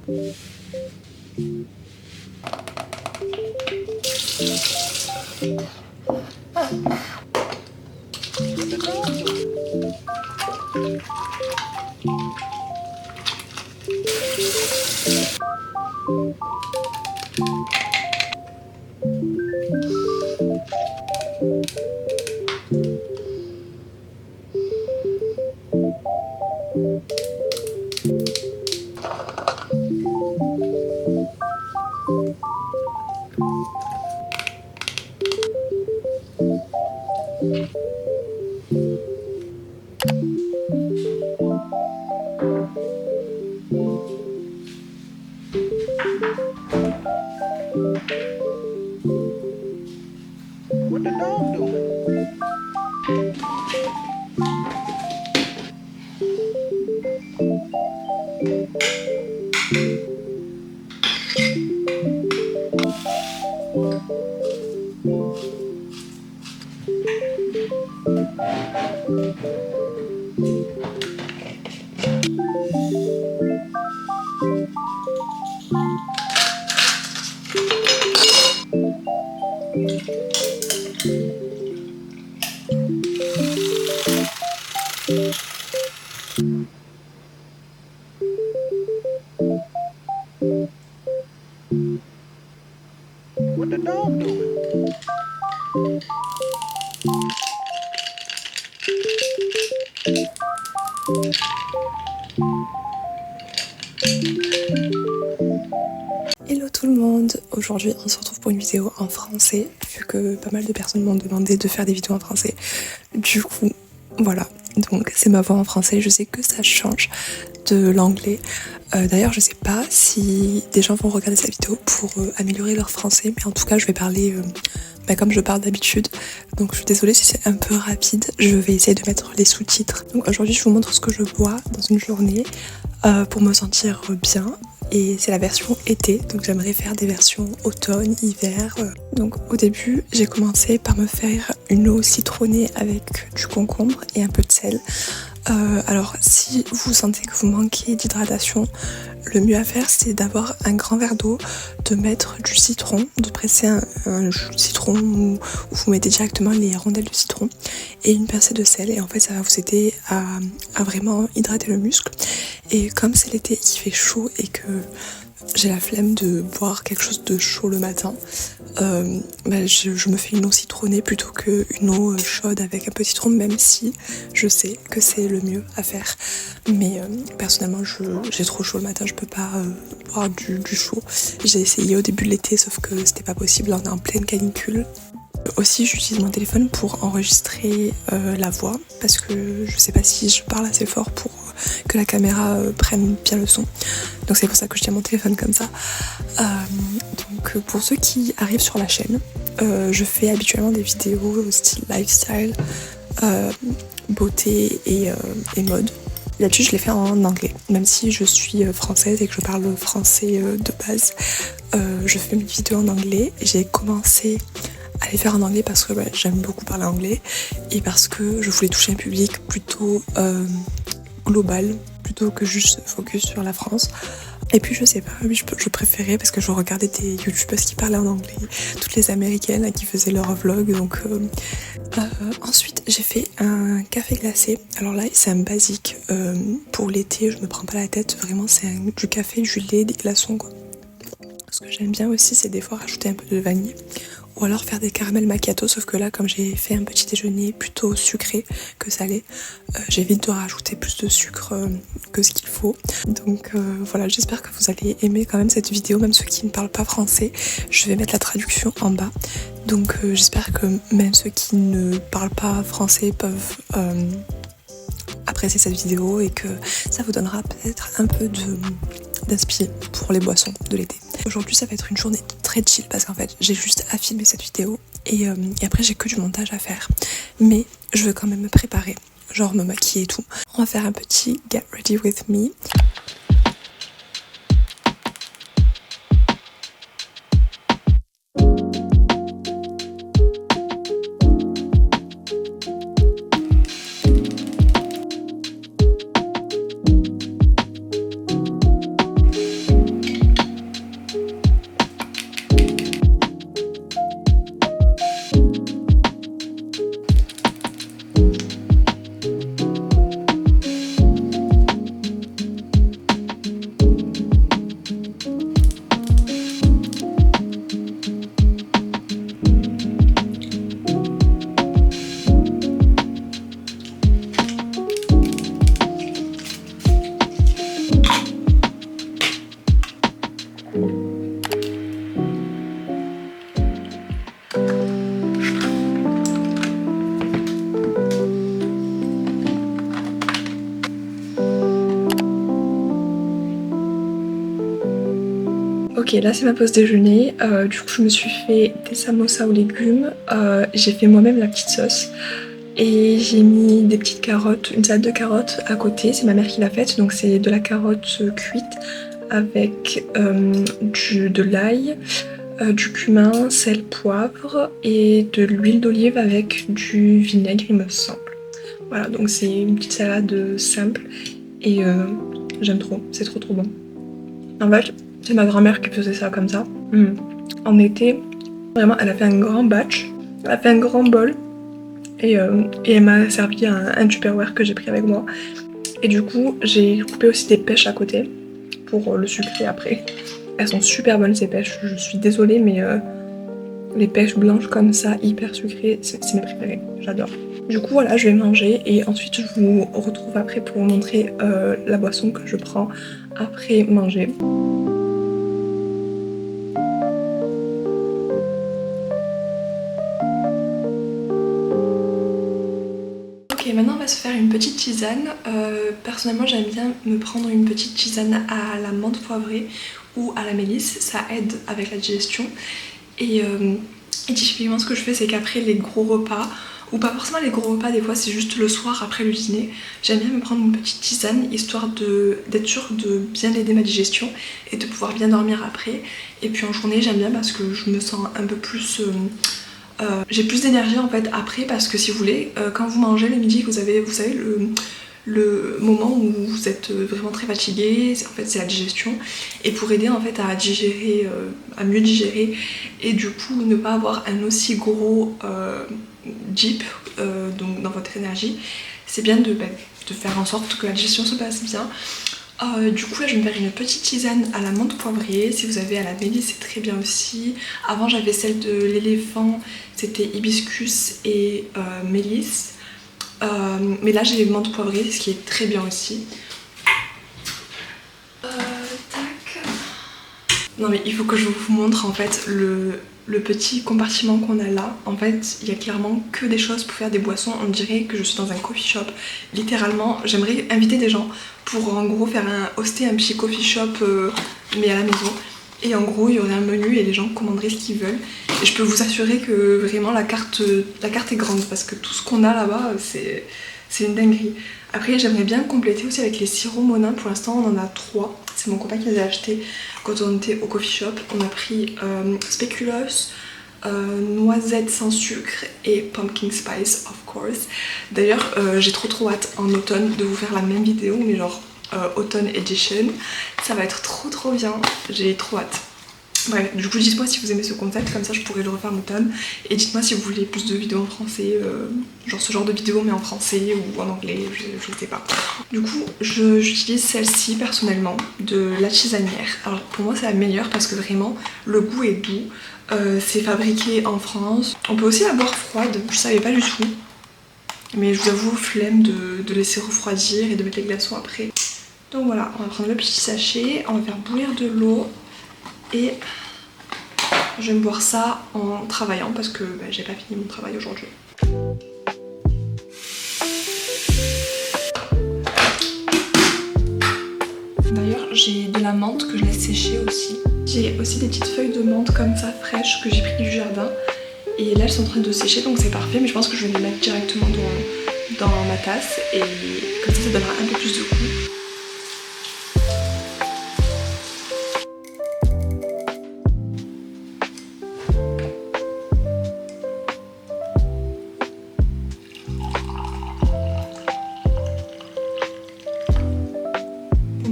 What the dog doing? What the dog doing? Hello tout le monde, aujourd'hui on se retrouve pour une vidéo en français vu que pas mal de personnes m'ont demandé de faire des vidéos en français. Du coup voilà, donc c'est ma voix en français, je sais que ça change de l'anglais. D'ailleurs je sais pas si des gens vont regarder cette vidéo pour améliorer leur français, mais en tout cas je vais parler comme je parle d'habitude. Donc je suis désolée si c'est un peu rapide, je vais essayer de mettre les sous-titres. Donc aujourd'hui je vous montre ce que je bois dans une journée pour me sentir bien. Et c'est la version été, donc j'aimerais faire des versions automne, hiver. Donc au début, j'ai commencé par me faire une eau citronnée avec du concombre et un peu de sel. Alors si vous sentez que vous manquez d'hydratation, le mieux à faire c'est d'avoir un grand verre d'eau, de mettre du citron, de presser un jus de citron où vous mettez directement les rondelles de citron et une pincée de sel, et en fait ça va vous aider à vraiment hydrater le muscle. Et comme c'est l'été, il fait chaud et que j'ai la flemme de boire quelque chose de chaud le matin, je me fais une eau citronnée plutôt qu'une eau chaude avec un peu de citron, même si je sais que c'est le mieux à faire. Mais personnellement j'ai trop chaud le matin, je peux pas boire du chaud. J'ai essayé au début de l'été sauf que c'était pas possible, on est en pleine canicule. Aussi j'utilise mon téléphone pour enregistrer la voix parce que je sais pas si je parle assez fort pour que la caméra prenne bien le son, donc c'est pour ça que je tiens mon téléphone comme ça. Donc pour ceux qui arrivent sur la chaîne, je fais habituellement des vidéos style lifestyle, beauté et mode. Là-dessus je les fais en anglais, même si je suis française et que je parle français de base. Je fais mes vidéos en anglais. J'ai commencé à les faire en anglais parce que j'aime beaucoup parler anglais et parce que je voulais toucher un public plutôt global plutôt que juste focus sur la France. Et puis je sais pas, je préférais parce que je regardais des youtubeuses qui parlaient en anglais, toutes les américaines là, qui faisaient leurs vlogs. Donc ensuite j'ai fait un café glacé. Alors là c'est un basique pour l'été, je me prends pas la tête, vraiment c'est du café, du lait, des glaçons quoi. Ce que j'aime bien aussi c'est des fois rajouter un peu de vanille ou alors faire des caramels macchiato, sauf que là comme j'ai fait un petit déjeuner plutôt sucré que salé, j'évite de rajouter plus de sucre que ce qu'il faut. Donc voilà, j'espère que vous allez aimer quand même cette vidéo, même ceux qui ne parlent pas français. Je vais mettre la traduction en bas, donc j'espère que même ceux qui ne parlent pas français peuvent apprécier cette vidéo et que ça vous donnera peut-être un peu d'inspiration pour les boissons de l'été. Aujourd'hui ça va être une journée très chill parce qu'en fait j'ai juste à filmer cette vidéo et après j'ai que du montage à faire, mais je veux quand même me préparer, genre me maquiller et tout. On va faire un petit get ready with me. Ok, là c'est ma pause déjeuner. Du coup, je me suis fait des samosas aux légumes. J'ai fait moi-même la petite sauce. Et j'ai mis des petites carottes, une salade de carottes à côté. C'est ma mère qui l'a faite. Donc c'est de la carotte cuite avec de l'ail, du cumin, sel, poivre et de l'huile d'olive avec du vinaigre, il me semble. Voilà, donc c'est une petite salade simple et j'aime trop, c'est trop bon. En fait, c'est ma grand-mère qui faisait ça comme ça. En été, vraiment, elle a fait un grand batch, elle a fait un grand bol et elle m'a servi un Tupperware que j'ai pris avec moi. Et du coup, j'ai coupé aussi des pêches à côté pour le sucrer après. Elles sont super bonnes ces pêches, je suis désolée mais les pêches blanches comme ça, hyper sucrées, c'est mes préférées, j'adore. Du coup voilà, je vais manger et ensuite je vous retrouve après pour vous montrer la boisson que je prends après manger. Ok, maintenant on va se faire une petite tisane. Personnellement j'aime bien me prendre une petite tisane à la menthe poivrée ou à la mélisse, ça aide avec la digestion. Et typiquement ce que je fais c'est qu'après les gros repas, ou pas forcément les gros repas, des fois c'est juste le soir après le dîner, j'aime bien me prendre une petite tisane histoire d'être sûre de bien aider ma digestion et de pouvoir bien dormir après. Et puis en journée j'aime bien parce que je me sens un peu plus... j'ai plus d'énergie en fait après, parce que si vous voulez, quand vous mangez le midi, vous savez le moment où vous êtes vraiment très fatigué, en fait c'est la digestion, et pour aider en fait à digérer, à mieux digérer et du coup ne pas avoir un aussi gros dip donc dans votre énergie, c'est bien de faire en sorte que la digestion se passe bien. Du coup là je vais me faire une petite tisane à la menthe poivrée. Si vous avez à la mélisse c'est très bien aussi. Avant j'avais celle de l'éléphant, c'était hibiscus et mélisse. Mais là j'ai menthe poivrée, ce qui est très bien aussi. Tac. Non mais il faut que je vous montre en fait le petit compartiment qu'on a là. En fait il y a clairement que des choses pour faire des boissons. On dirait que je suis dans un coffee shop. Littéralement j'aimerais inviter des gens pour en gros hoster un petit coffee shop mais à la maison. Et en gros il y aurait un menu et les gens commanderaient ce qu'ils veulent. Et je peux vous assurer que vraiment la carte est grande, parce que tout ce qu'on a là-bas c'est une dinguerie. Après j'aimerais bien compléter aussi avec les sirops Monin. Pour l'instant on en a 3. C'est mon copain qui les a achetés quand on était au coffee shop. On a pris spéculoos, noisette sans sucre et pumpkin spice of course. D'ailleurs j'ai trop hâte en automne de vous faire la même vidéo mais genre autumn edition. Ça va être trop bien, j'ai trop hâte. Bref, du coup dites-moi si vous aimez ce concept, comme ça je pourrais le refaire en automne. Et dites-moi si vous voulez plus de vidéos en français, genre ce genre de vidéos mais en français ou en anglais, je sais pas. Du coup j'utilise celle-ci personnellement, de la tisanière. Alors pour moi c'est la meilleure parce que vraiment le goût est doux. C'est fabriqué en France. On peut aussi la boire froide, je savais pas du tout. Mais je vous avoue, flemme de laisser refroidir et de mettre les glaçons après. Donc voilà, on va prendre le petit sachet, on va faire bouillir de l'eau. Et je vais me boire ça en travaillant parce que j'ai pas fini mon travail aujourd'hui. D'ailleurs j'ai de la menthe que je laisse sécher aussi. J'ai aussi des petites feuilles de menthe comme ça fraîches que j'ai pris du jardin. Et là elles sont en train de sécher donc c'est parfait, mais je pense que je vais les mettre directement dans ma tasse et comme ça donnera un peu plus de goût.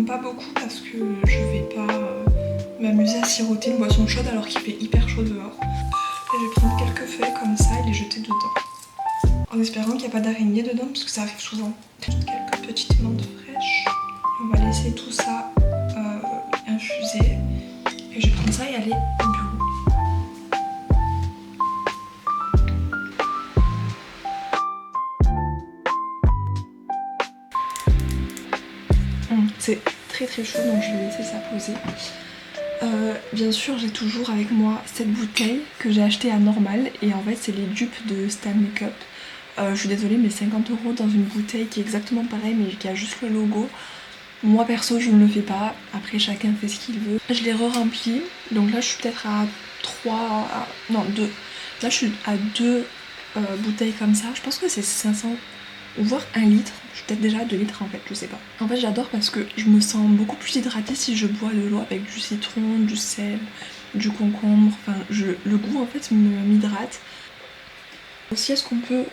Pas beaucoup parce que je vais pas m'amuser à siroter une boisson chaude alors qu'il fait hyper chaud dehors. Et je vais prendre quelques feuilles comme ça et les jeter dedans. En espérant qu'il n'y a pas d'araignées dedans parce que ça arrive souvent. Quelques petites menthes fraîches. On va laisser tout ça infuser. Et je vais prendre ça et aller au bureau. C'est très chaud donc je vais laisser ça poser. Bien sûr j'ai toujours avec moi cette bouteille que j'ai achetée à Normal et en fait c'est les dupes de Stanley Cup. Je suis désolée mais 50 € dans une bouteille qui est exactement pareille mais qui a juste le logo. Moi perso je ne le fais pas, après chacun fait ce qu'il veut. Je l'ai re-rempli, donc là je suis peut-être à 3, non 2. Là je suis à 2 bouteilles comme ça, je pense que c'est 500 ou voire 1 litre. Je suis peut-être déjà à 2 litres en fait, je sais pas. En fait j'adore parce que je me sens beaucoup plus hydratée si je bois de l'eau avec du citron, du sel, du concombre, enfin le goût en fait m'hydrate. Aussi est-ce qu'on peut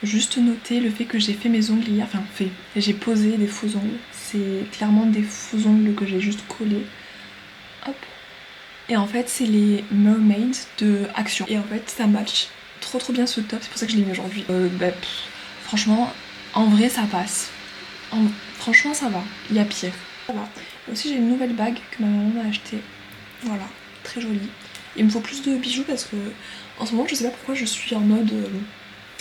juste noter le fait que j'ai fait mes ongles hier, enfin j'ai posé des faux ongles. C'est clairement des faux ongles que j'ai juste collés. Hop. Et en fait c'est les Mermaids de Action. Et en fait ça match trop bien ce top, c'est pour ça que je l'ai mis aujourd'hui. Franchement, en vrai ça passe. Franchement ça va, il y a pire. Ça va. Et aussi j'ai une nouvelle bague que ma maman m'a achetée. Voilà, très jolie. Il me faut plus de bijoux parce que en ce moment je sais pas pourquoi je suis en mode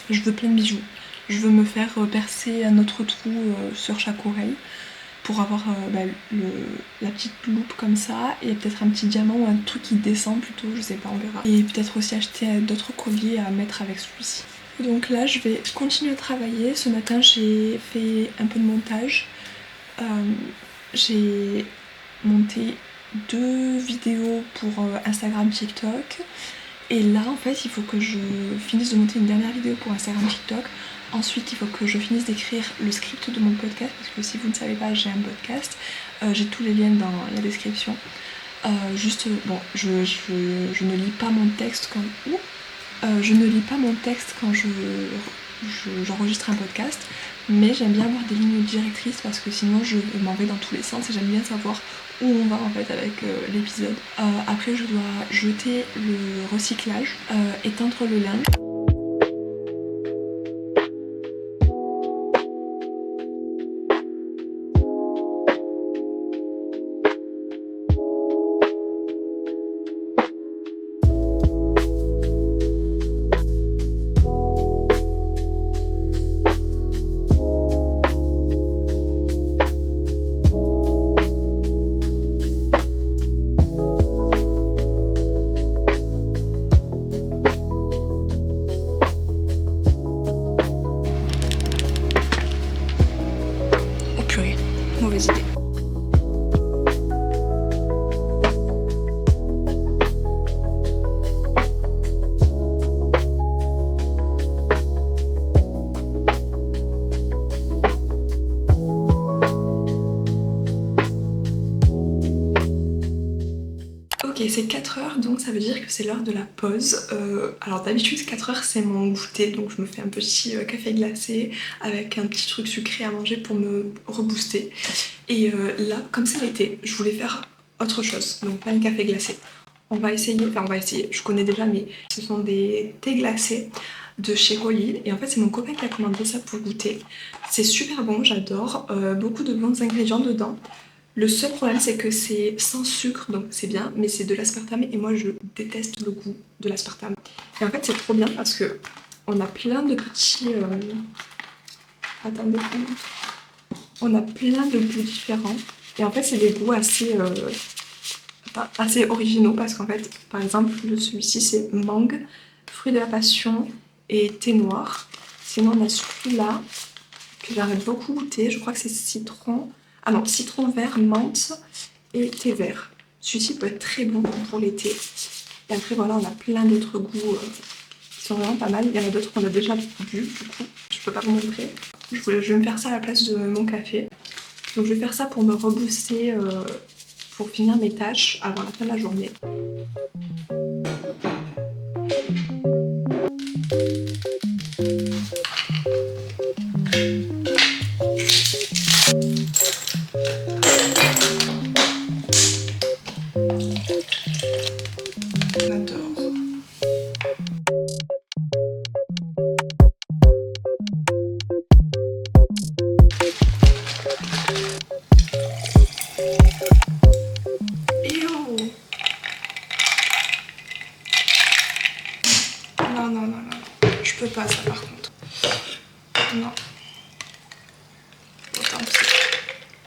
je veux plein de bijoux. Je veux me faire percer un autre trou sur chaque oreille pour avoir la petite loupe comme ça et peut-être un petit diamant ou un truc qui descend plutôt, je sais pas, on verra. Et peut-être aussi acheter d'autres colliers à mettre avec celui-ci. Donc là je vais continuer à travailler. Ce matin j'ai fait un peu de montage. J'ai monté 2 vidéos pour Instagram, TikTok. Et là en fait il faut que je finisse de monter une dernière vidéo pour Instagram, TikTok. Ensuite il faut que je finisse d'écrire le script de mon podcast parce que si vous ne savez pas j'ai un podcast. J'ai tous les liens dans la description. Bon je ne lis pas mon texte quand... je ne lis pas mon texte quand j'enregistre un podcast, mais j'aime bien avoir des lignes directrices parce que sinon je m'en vais dans tous les sens et j'aime bien savoir où on va en fait avec l'épisode. Après je dois jeter le recyclage, éteindre le linge. Mauvaise idée. Ok, c'est 4h, donc ça veut dire que c'est l'heure de la pause. Alors d'habitude 4h c'est mon goûter, donc je me fais un petit café glacé avec un petit truc sucré à manger pour me rebooster. Et là, comme c'est l'été, je voulais faire autre chose, donc pas un café glacé. On va essayer, je connais déjà, mais ce sont des thés glacés de chez Rolly. Et en fait c'est mon copain qui a commandé ça pour goûter. C'est super bon, j'adore, beaucoup de bons ingrédients dedans. Le seul problème c'est que c'est sans sucre, donc c'est bien, mais c'est de l'aspartame et moi je déteste le goût de l'aspartame. Et en fait c'est trop bien parce que on a plein de petits... Attendez, on a plein de goûts différents. Et en fait c'est des goûts assez originaux parce qu'en fait, par exemple, celui-ci c'est mangue, fruit de la passion et thé noir. Sinon on a celui-là que j'aimerais beaucoup goûter, je crois que c'est citron. Ah non, citron vert, menthe et thé vert. Celui-ci peut être très bon pour l'été. Et après voilà, on a plein d'autres goûts qui sont vraiment pas mal. Il y en a d'autres qu'on a déjà bu, du coup, je peux pas vous montrer. Je vais me faire ça à la place de mon café. Donc je vais faire ça pour me rebooster, pour finir mes tâches avant la fin de la journée. J'adore. Non, je peux pas ça par contre. Non. Tant pis.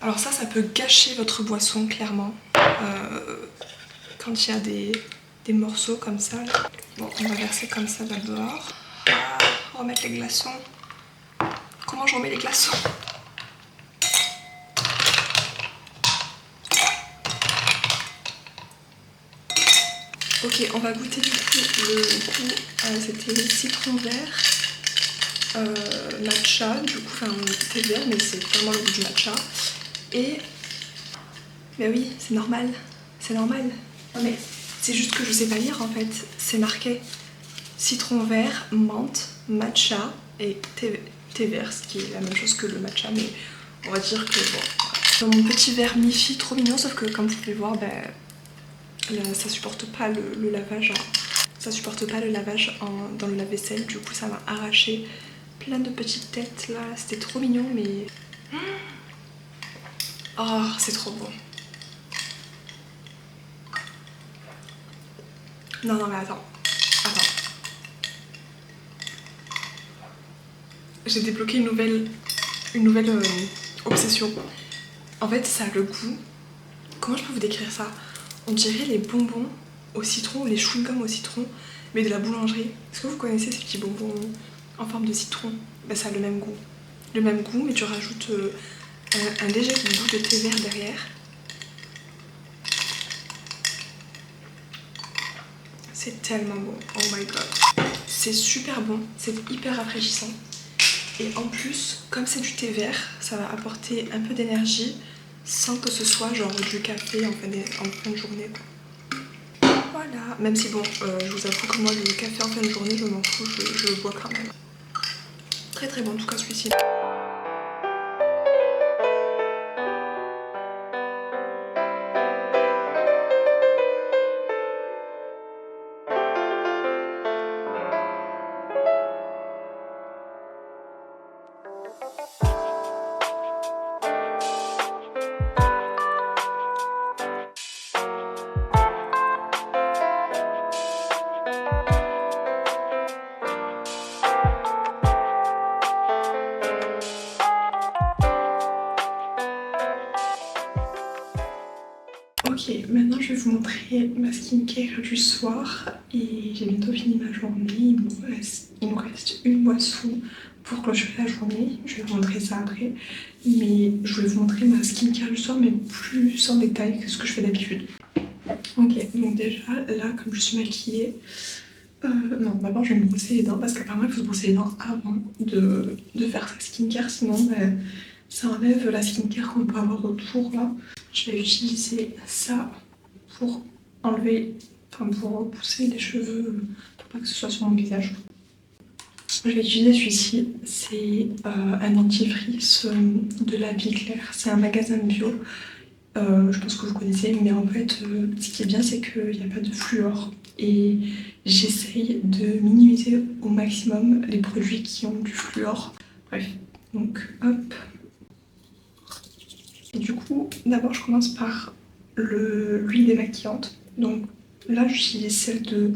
Alors ça peut gâcher votre boisson clairement. Quand il y a des morceaux comme ça. Là. Bon, on va verser comme ça d'abord. Remettre les glaçons. Comment je remets les glaçons? Ok, on va goûter du coup le goût, c'était citron vert, matcha, du coup, enfin thé vert, mais c'est vraiment le goût du matcha. Et, mais oui, c'est normal, c'est normal. Non mais c'est juste que je sais pas lire en fait, c'est marqué citron vert, menthe, matcha et thé vert, ce qui est la même chose que le matcha, mais on va dire que bon. Dans mon petit verre mi-fi, trop mignon, sauf que comme vous pouvez voir, ben, ça supporte pas le lavage. Ça supporte pas le lavage dans le lave-vaisselle, du coup ça m'a arraché plein de petites têtes là, c'était trop mignon mais... Oh, c'est trop bon. Non, non mais attends. J'ai débloqué une nouvelle obsession. En fait ça a le goût... Comment je peux vous décrire ça? On dirait les bonbons au citron, les chewing-gums au citron, mais de la boulangerie. Est-ce que vous connaissez ces petits bonbons en forme de citron? Ben, ça a le même goût. Le même goût, mais tu rajoutes un léger goût de thé vert derrière. C'est tellement bon, oh my god. C'est super bon, c'est hyper rafraîchissant. Et en plus, comme c'est du thé vert, ça va apporter un peu d'énergie sans que ce soit genre du café en fin de journée. Voilà, même si bon, je vous avoue que moi le café en fin de journée, je m'en fous, je le bois quand même. Très très bon en tout cas celui-ci. Ok, maintenant je vais vous montrer ma skincare du soir et j'ai bientôt fini ma journée. Il nous reste une boisson pour clôturer la journée. Je vais vous montrer ça après. Mais je voulais vous montrer ma skincare du soir, mais plus en détail que ce que je fais d'habitude. Ok, donc déjà là, comme je suis maquillée, non, d'abord je vais me brosser les dents parce qu'apparemment il faut se brosser les dents avant de faire sa skincare, sinon ça enlève la skincare qu'on peut avoir autour là. Je vais utiliser ça pour enlever, enfin pour repousser les cheveux, pour pas que ce soit sur mon visage. Je vais utiliser celui-ci, c'est un dentifrice de La Vie Claire, c'est un magasin bio. Je pense que vous connaissez, mais en fait, ce qui est bien, c'est qu'il n'y a pas de fluor. Et j'essaye de minimiser au maximum les produits qui ont du fluor. Bref, donc hop. Et du coup, d'abord, je commence par l'huile démaquillante. Donc là, j'utilise celle de...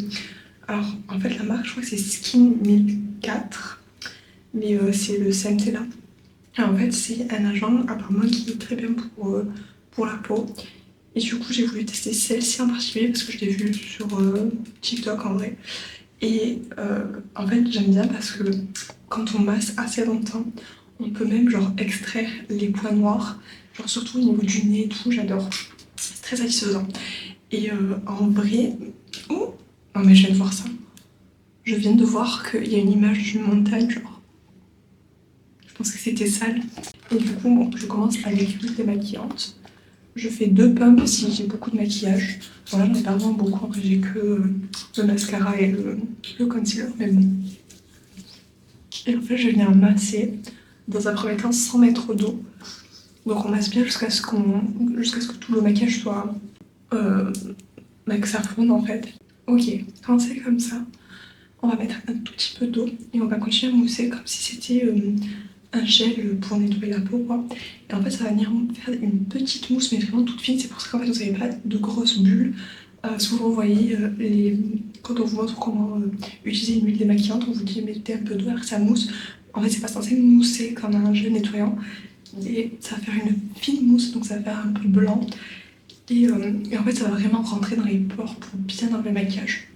Alors, en fait, la marque, je crois que c'est Skin 1004. Mais c'est le Centella. Et en fait, c'est un agent apparemment qui est très bien pour la peau. Et du coup, j'ai voulu tester celle-ci en particulier parce que je l'ai vue sur TikTok en vrai. Et en fait, j'aime bien parce que quand on masse assez longtemps, on peut même genre extraire les points noirs. Genre surtout au niveau du nez et tout, j'adore. C'est très satisfaisant. Et en vrai... Oh non mais je viens de voir ça. Je viens de voir qu'il y a une image d'une montagne, genre. Je pense que c'était sale. Et du coup, bon, je commence avec l'huile démaquillante. Je fais 2 pumps si j'ai beaucoup de maquillage. Voilà, j'en ai pas vraiment beaucoup, en fait j'ai que le mascara et le concealer, mais bon. Et en fait, je vais venir masser dans un premier temps sans mettre d'eau. Donc on masse bien jusqu'à ce que tout le maquillage soit... que ça fonde en fait. Ok, quand c'est comme ça, on va mettre un tout petit peu d'eau et on va continuer à mousser comme si c'était un gel pour nettoyer la peau quoi. Et en fait ça va venir faire une petite mousse mais vraiment toute fine, c'est pour ça qu'en fait vous n'avez pas de grosses bulles. Souvent vous voyez, quand on vous montre comment utiliser une huile démaquillante, on vous dit mettez un peu d'eau alors que ça mousse. En fait c'est pas censé mousser comme un gel nettoyant et ça va faire une fine mousse donc ça va faire un peu blanc. Et en fait ça va vraiment rentrer dans les pores pour bien enlever le maquillage.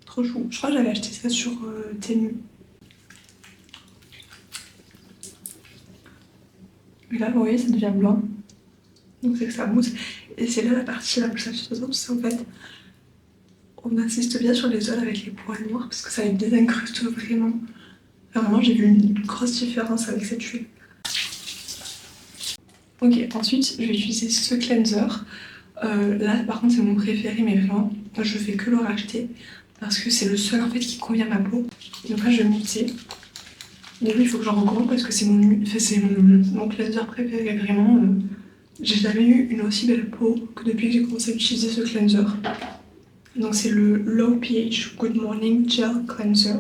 Trop chou. Je crois que j'avais acheté ça sur Temu. Et là vous voyez ça devient blanc. Donc c'est que ça mousse. Et c'est là la partie la plus satisfaisante, c'est en fait On insiste bien sur les œufs avec les poils noirs parce que ça les désincruste vraiment. Enfin, vraiment, j'ai vu une grosse différence avec cette huile. Ok, ensuite je vais utiliser ce cleanser. Là par contre c'est mon préféré, mais vraiment je fais que le racheter parce que c'est le seul en fait qui convient à ma peau. Donc là je vais le mixer. Donc il faut que j'en recommande parce que c'est mon cleanser préféré vraiment. J'ai jamais eu une aussi belle peau que depuis que j'ai commencé à utiliser ce cleanser. Donc c'est le Low pH Good Morning Gel Cleanser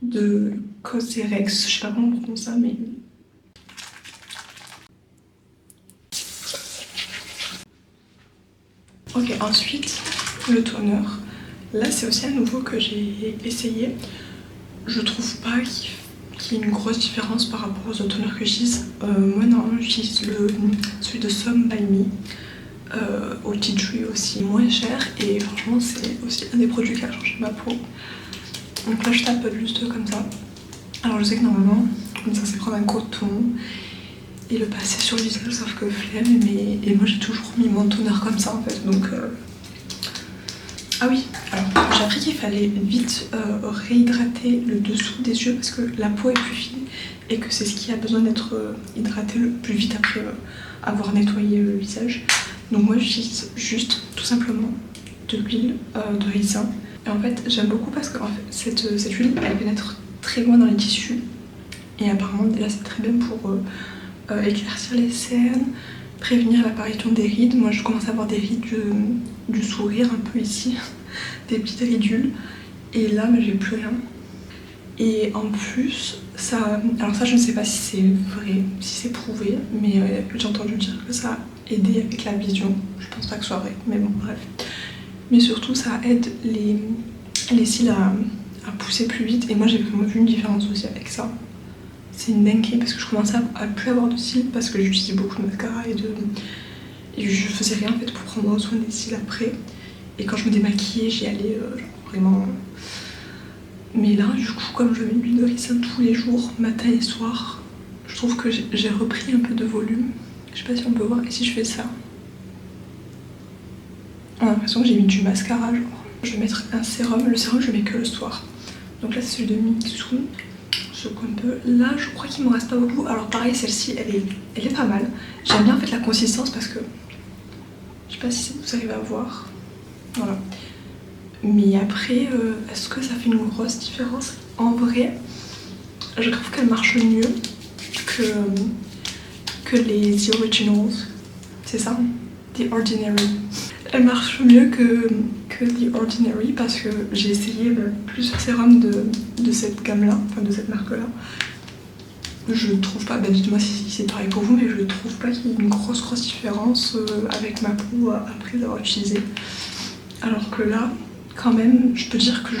de Cosrx. Je sais pas comment on prononce ça, mais... Ok, ensuite le toner. Là c'est aussi un nouveau que j'ai essayé. Je trouve pas qu'il y ait une grosse différence par rapport aux autres toners que j'utilise. Moi normalement j'utilise celui de Some by Me. Au tea tree aussi moins cher et franchement c'est aussi un des produits qui a changé ma peau. Donc là je tape juste comme ça. Alors je sais que normalement on est censé prendre un coton et le passer sur le visage sauf que flemme, et moi j'ai toujours mis mon toner comme ça en fait, donc ah oui, alors j'ai appris qu'il fallait vite réhydrater le dessous des yeux parce que la peau est plus fine et que c'est ce qui a besoin d'être hydraté le plus vite après avoir nettoyé le visage. Donc moi j'utilise juste tout simplement de l'huile de ricin. Et en fait j'aime beaucoup parce que en fait, cette huile elle pénètre très loin dans les tissus. Et apparemment là c'est très bien pour éclaircir les cernes, prévenir l'apparition des rides. Moi je commence à avoir des rides du sourire un peu ici, des petites ridules. Et là j'ai plus rien. Et en plus, alors ça je ne sais pas si c'est vrai, si c'est prouvé, mais j'ai entendu dire que ça a aidé avec la vision. Je pense pas que ce soit vrai, mais bon bref. Mais surtout ça aide les cils à pousser plus vite, et moi j'ai vraiment vu une différence aussi avec ça. C'est une dinguerie parce que je commençais à plus avoir de cils parce que j'utilisais beaucoup de mascara et je faisais rien en fait pour prendre soin des cils après. Et quand je me démaquillais j'y allais vraiment... Mais là, du coup, comme je mets de l'huile de ricin tous les jours, matin et soir, je trouve que j'ai repris un peu de volume. Je sais pas si on peut voir, et si je fais ça, on a l'impression que j'ai mis du mascara, genre. Je vais mettre un sérum, le sérum je le mets que le soir. Donc là c'est celui de Mitsum, ce qu'on peut... Là je crois qu'il me reste pas beaucoup. Alors pareil, celle-ci elle est pas mal. J'aime bien en fait la consistance parce que... Je sais pas si vous arrivez à voir. Voilà. Mais après, est-ce que ça fait une grosse différence? En vrai, je trouve qu'elle marche mieux que les The Originals. C'est ça? The Ordinary. Elle marche mieux que The Ordinary parce que j'ai essayé plusieurs sérums de cette gamme-là, enfin de cette marque-là. Je trouve pas, dites-moi si c'est pareil pour vous, mais je trouve pas qu'il y ait une grosse différence avec ma peau après l'avoir utilisé. Alors que là, quand même, je peux dire que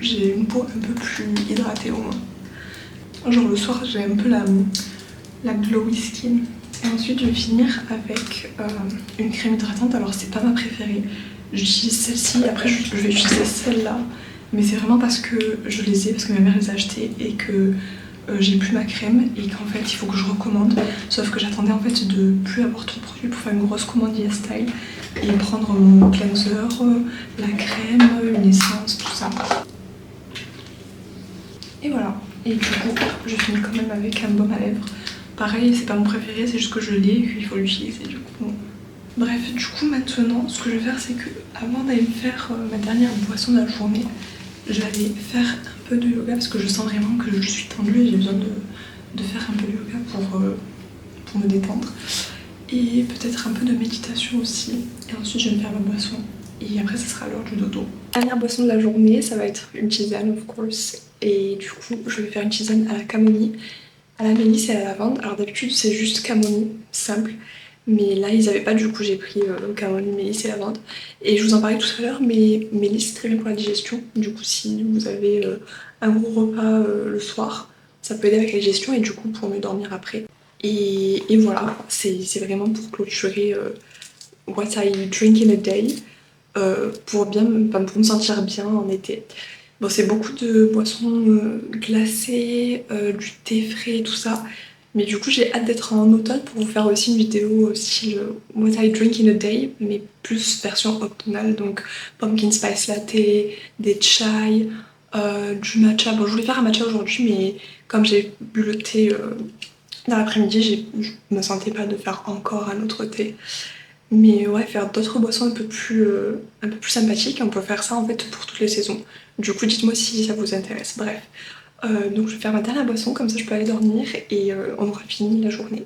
j'ai une peau un peu plus hydratée au moins. Genre le soir, j'ai un peu la glowy skin. Et ensuite, je vais finir avec une crème hydratante. Alors, c'est pas ma préférée. J'utilise celle-ci, après je vais utiliser celle-là. Mais c'est vraiment parce que je les ai, parce que ma mère les a achetées et que j'ai plus ma crème et qu'en fait il faut que je recommande. Sauf que j'attendais en fait de plus avoir trop de produits pour faire une grosse commande YesStyle et prendre mon cleanser, la crème, une essence, tout ça. Et voilà. Et du coup, je finis quand même avec un baume à lèvres. Pareil, c'est pas mon préféré, c'est juste que je l'ai et qu'il faut l'utiliser du coup. Bon. Bref, du coup maintenant, ce que je vais faire, c'est que avant d'aller me faire ma dernière boisson de la journée, je vais aller faire un peu de yoga parce que je sens vraiment que je suis tendue et j'ai besoin de faire un peu de yoga pour me détendre. Et peut-être un peu de méditation aussi. Et ensuite, je vais me faire ma boisson. Et après, ça sera l'heure du dodo. Dernière boisson de la journée, ça va être une tisane, of course. Et du coup, je vais faire une tisane à la camomille, à la mélisse et à la lavande. Alors d'habitude, c'est juste camomille, simple. Mais là, ils avaient pas, du coup, j'ai pris camomille, mélisse et lavande. Et je vous en parlais tout à l'heure, mais mélisse, c'est très bien pour la digestion. Du coup, si vous avez un gros repas le soir, ça peut aider avec la digestion et du coup, pour mieux dormir après. Et voilà, c'est vraiment pour clôturer what I drink in a day, pour me sentir bien en été. Bon, c'est beaucoup de boissons glacées, du thé frais, tout ça. Mais du coup j'ai hâte d'être en automne pour vous faire aussi une vidéo style What I drink in a day, mais plus version automnale, donc pumpkin spice latte, des chai, du matcha. Bon je voulais faire un matcha aujourd'hui mais comme j'ai bu le thé dans l'après-midi, je me sentais pas de faire encore un autre thé. Mais ouais, faire d'autres boissons un peu plus sympathiques, on peut faire ça en fait pour toutes les saisons. Du coup, dites-moi si ça vous intéresse. Bref. Donc je vais faire ma dernière boisson, comme ça je peux aller dormir et on aura fini la journée.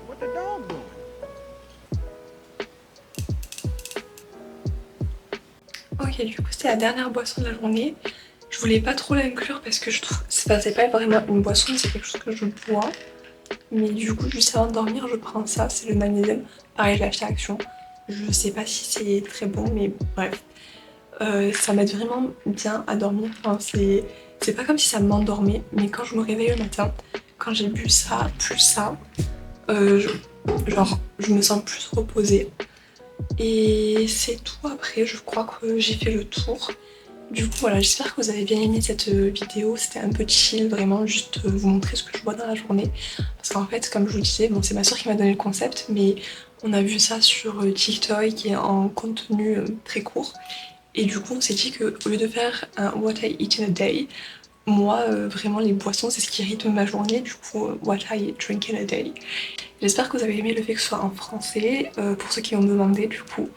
What the dog doing? Ok, du coup c'était la dernière boisson de la journée. Je voulais pas trop l'inclure parce que je trouve que c'est pas vraiment une boisson, c'est quelque chose que je bois. Mais du coup, juste avant de dormir, je prends ça, c'est le magnésium. Pareil, je l'ai acheté à Action. Je sais pas si c'est très bon, mais bref. Ça m'aide vraiment bien à dormir. Enfin, c'est pas comme si ça m'endormait, mais quand je me réveille le matin, quand j'ai bu ça, plus ça, genre, je me sens plus reposée. Et c'est tout après, je crois que j'ai fait le tour. Du coup voilà, j'espère que vous avez bien aimé cette vidéo, c'était un peu chill, vraiment juste vous montrer ce que je vois dans la journée. Parce qu'en fait, comme je vous le disais, bon c'est ma soeur qui m'a donné le concept, mais on a vu ça sur TikTok qui est en contenu très court. Et du coup on s'est dit qu'au lieu de faire un What I Eat in a Day, moi vraiment les boissons c'est ce qui rythme ma journée, du coup What I Drink in a Day. J'espère que vous avez aimé le fait que ce soit en français, pour ceux qui ont demandé du coup.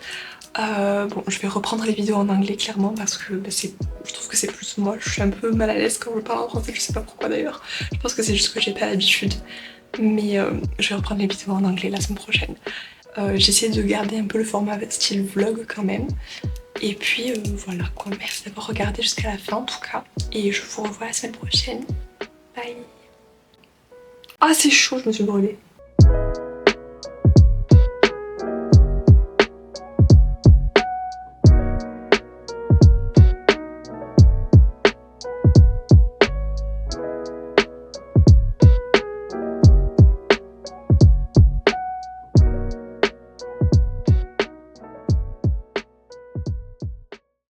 Bon, je vais reprendre les vidéos en anglais clairement parce que bah, je trouve que c'est plus moi. Je suis un peu mal à l'aise quand je parle en français, je sais pas pourquoi d'ailleurs. Je pense que c'est juste que j'ai pas l'habitude. Mais je vais reprendre les vidéos en anglais la semaine prochaine. J'essaie de garder un peu le format style vlog quand même. Et puis voilà quoi, merci d'avoir regardé jusqu'à la fin en tout cas. Et je vous revois la semaine prochaine. Bye. Ah c'est chaud, je me suis brûlée.